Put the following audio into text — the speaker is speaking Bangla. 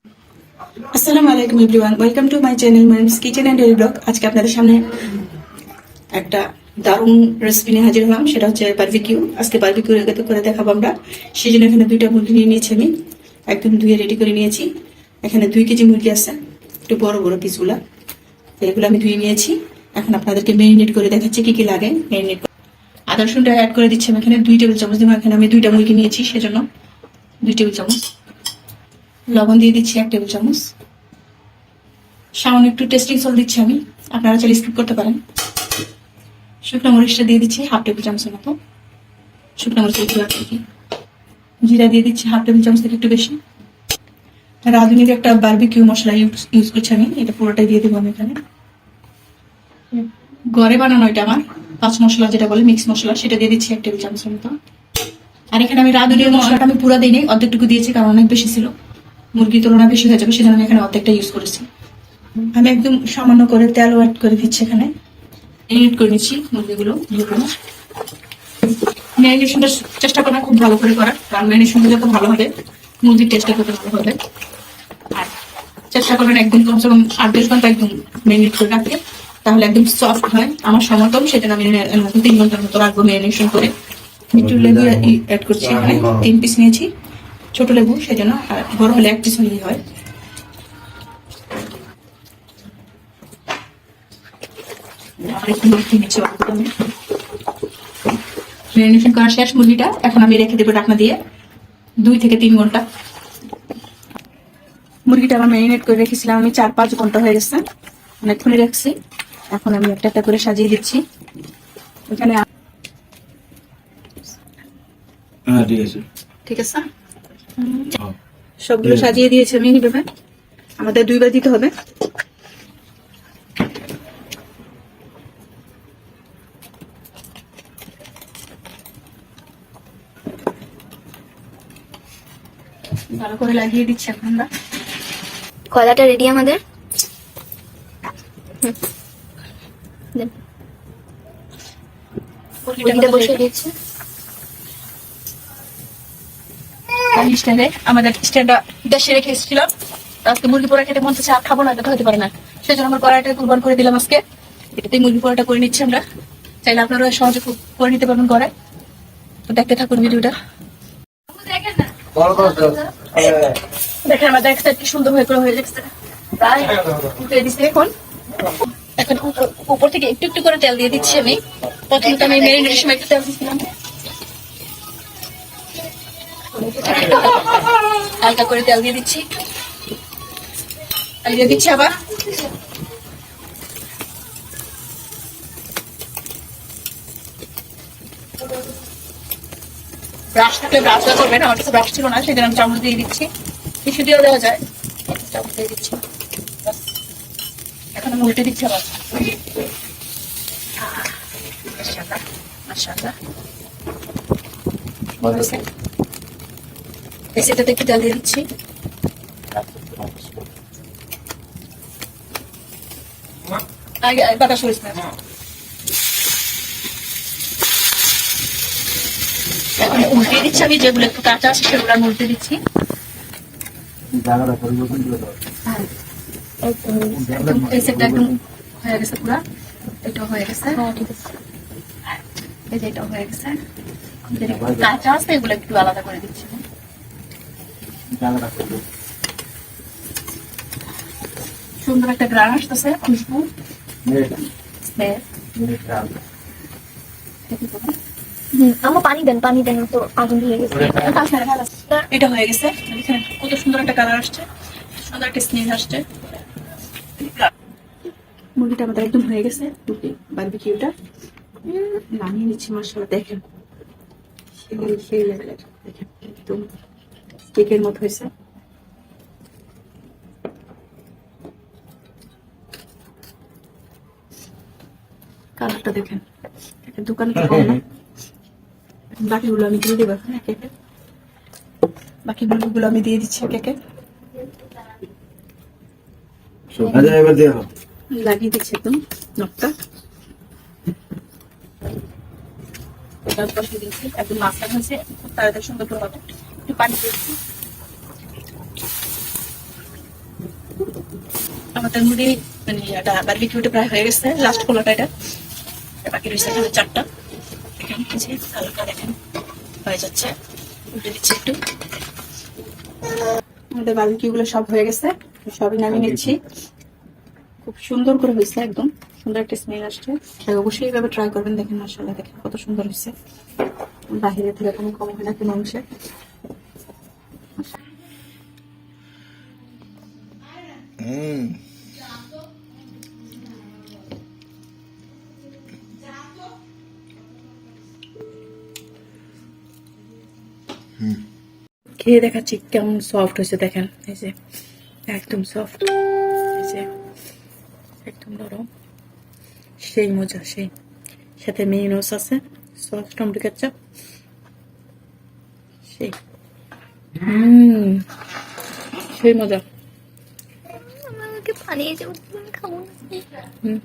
আসসালামু আলাইকুম everyone, welcome to my channel Maim's kitchen and daily blog. আজকে আপনাদের সামনে একটা দারুণ রেসিপি নিয়ে হাজির হলাম, সেটা হচ্ছে বারবিকিউ। আজকে বারবিকিউ করে দেখাবো আমরা। সেই জন্য এখানে 2টা মুরগি নিয়ে নিয়েছি আমি, একদম ধুয়ে রেডি করে নিয়েছি। এখানে 2 কেজি মুরগি আছে, একটু বড় বড় পিসগুলা। এগুলো আমি ধুয়ে নিয়েছি। এখন আপনাদেরকে মেরিনেট করে দেখাচ্ছি কি কি লাগে। মেরিনেট আদা রসুনটা অ্যাড করে দিচ্ছি আমি এখানে 2 টেবিল চামচ দিব। এখানে আমি 2টা মুরগি নিয়েছি, সেজন্য 2 টেবিল চামচ। লবণ দিয়ে দিচ্ছি 1 টেবিল চামচ। সামান্য একটু টেস্টিং সল্ট দিচ্ছি আমি, আপনারা চাইলে স্কিপ করতে পারেন। শুকনো মরিচটা দিয়ে দিচ্ছি 1/2 টেবিল চামচের মতো, শুকনো মরিচের গুঁড়া থেকে। জিরা দিয়ে দিচ্ছি 1/2 টেবিল চামচ থেকে একটু বেশি। রাঁধুনির একটা বারবিকিউ মশলা ইউজ করছি আমি, এটা পুরোটাই দিয়ে দেবো আমি এখানে। ঘরে বানানো এটা আমার 5 মশলা যেটা বলে মিক্স মশলা, সেটা দিয়ে দিচ্ছি 1 টেবিল চামচের মতো। আর এখানে আমি রাঁধুনির মশলাটা আমি পুরো দিইনি, অর্ধেকটুকু দিয়েছি, কারণ অনেক বেশি ছিল, মুরগির তুলনায় বেশি হয়ে যাবে, সেজন্য আমি এখানে অর্ধেকটা ইউজ করেছি। আমি একদম সামান্য করে তেল অ্যাড করে দিচ্ছি এখানে, এডিট করে নিচ্ছি মুরগিগুলো। ম্যারিনেশনটা চেষ্টা করবেন খুব ভালো করে করার, কারণ ম্যারিনেশনটা যত ভালো হবে মুরগির টেস্টটা তত ভালো হবে। আর চেষ্টা করবেন একদম কমসে কম 8-10 ঘন্টা একদম ম্যারিনেট করে রাখতে, তাহলে একদম সফট হয়। আমার সমর্থন সেটা আমি 3 ঘন্টার মতো রাখবো ম্যারিনেশন করে। একটু লেবু অ্যাড করছি এখানে, 3 পিস নিয়েছি ছোট লেবু, সেজন্য। আর বড় হলে 1 পিস হলেই হয়। ম্যারিনেশন করা শেষ মুরগিটা, এখন আমি রেখে দেবো ঢাকনা দিয়ে 2 থেকে 3 ঘন্টা। মুরগিটা আমার ম্যারিনেট করে রেখেছিলাম আমি 4-5 ঘন্টা হয়ে গেছে, অনেকক্ষণই রাখছি। এখন আমি একটা একটা করে সাজিয়ে দিচ্ছি এখানে। ঠিক আছে, সবগুলো সাজিয়ে দিয়েছি আমি এইভাবে। আমাদের 2 বার দিতে হবে। ভালো করে লাগিয়ে দিচ্ছি এখন আমরা। কলাটা রেডি আমাদের। মুরগিটা বসিয়ে দিচ্ছি। আমাদের স্ট্যান্ডটা দেশে রেখে এসেছিলাম, আজকে মুরগি পোড়া খেতে মন চাচ্ছে, আর খাবো না, এটা হতে পারে না, সেজন্য আমার কড়াইটা কুরবান করে দিলাম আজকে। এটাতে মুরগি পোড়াটা করে নিচ্ছি আমরা, চাইলে আপনারা সহজে করে নিতে পারবেন কড়াই। তো দেখতে থাকুন ভিডিওটা। দেখেন আমাদের এক সাইড কি সুন্দর হয়ে যাচ্ছে। এখন এখন উপর থেকে একটু একটু করে তেল দিয়ে দিচ্ছি আমি। প্রথমে তো আমি ম্যারিনেটের সময় একটু তেল দিচ্ছিলাম, হালকা করে তেল দিয়ে দিচ্ছি, দিয়ে দিচ্ছি আবার। ব্রাশ থাকলে ব্রাশ করবেন, আমার কাছে ব্রাশ ছিল না, সেজন্য আমি চামচ দিয়ে দিচ্ছি। টিস্যু দিয়েও দেওয়া যায়, চামচ দিয়ে দিচ্ছি। এখন আমি উল্টে দিচ্ছি আবার। মাশাআল্লাহ মাশাআল্লাহ, এটাতে একটু তেল দিয়ে দিচ্ছি। বাতাস হয়েছে না, এখন উল্টে দিচ্ছি আমি। যেগুলো একটু কাঁচা আছে সেগুলো আমি উল্টে দিচ্ছি। এই সেটটা একদম হয়ে গেছে পুরা, এটাও হয়ে গেছে। ঠিক আছে, এই যে এটাও হয়ে গেছে। কাঁচা আছে এগুলো একটু আলাদা করে দিচ্ছি। সুন্দর একটা গ্রান আসতেছে, খুশবু। আমার পানি দেন তো আগুন দিয়ে গেছে। এটা হয়ে গেছে, কত সুন্দর একটা কালার আসছে, সুন্দর একটা স্মেল আসছে। মুরগিটা আমাদের একদম হয়ে গেছে, বারবিকিউটা নামিয়ে নিচ্ছি। মশলা দেখেন সেই লেভেলের, দেখেন একদম কেকের মতো হয়েছে। কালারটা দেখেন, দোকানে তো কম না। বাকিগুলো আমি দিয়ে দেবো এখানে কেকে, বাকি মুরগিগুলো আমি দিয়ে দিচ্ছি কেকে, লাগিয়ে দিচ্ছি একদম নখটা। বসিয়ে দিচ্ছি, একদম মাছটা হয়েছে, খুব তাড়াতাড়ি সুন্দর করে হবে। একটু পানি দিয়েছি, আমাদের মুড়ি মানে এটা বারবিকিউটা প্রায় হয়ে গেছে, লাস্ট খোলাটা এটা। বাকি রয়েছে এখানে 4টা। দেখেন এই যে হালকা দেখেন হয়ে যাচ্ছে, উল্টে দিচ্ছি একটু। আমাদের বারবিকিউ গুলো সব হয়ে গেছে, সবই নামিয়ে নিচ্ছি। খুব সুন্দর করে হয়েছে, একদম সুন্দর একটা স্মেল আসছে। অবশ্যই এইভাবে ট্রাই করবেন, দেখেন মাশাআল্লাহ দেখেন কত সুন্দর হয়েছে। বাহিরে থেকে কোনো কম হয় না কোনো অংশে। খেয়ে দেখাচ্ছি কেমন সফট হয়েছে, দেখেন এই যে একদম সফট, এই যে একদম নরম, সেই মজা সেই। সাথে মেয়োনিজ আছে, সস টমেটো কেচাপ, সেই সেই মজা। আমাকে পানি যাবো, খাবো না। হুম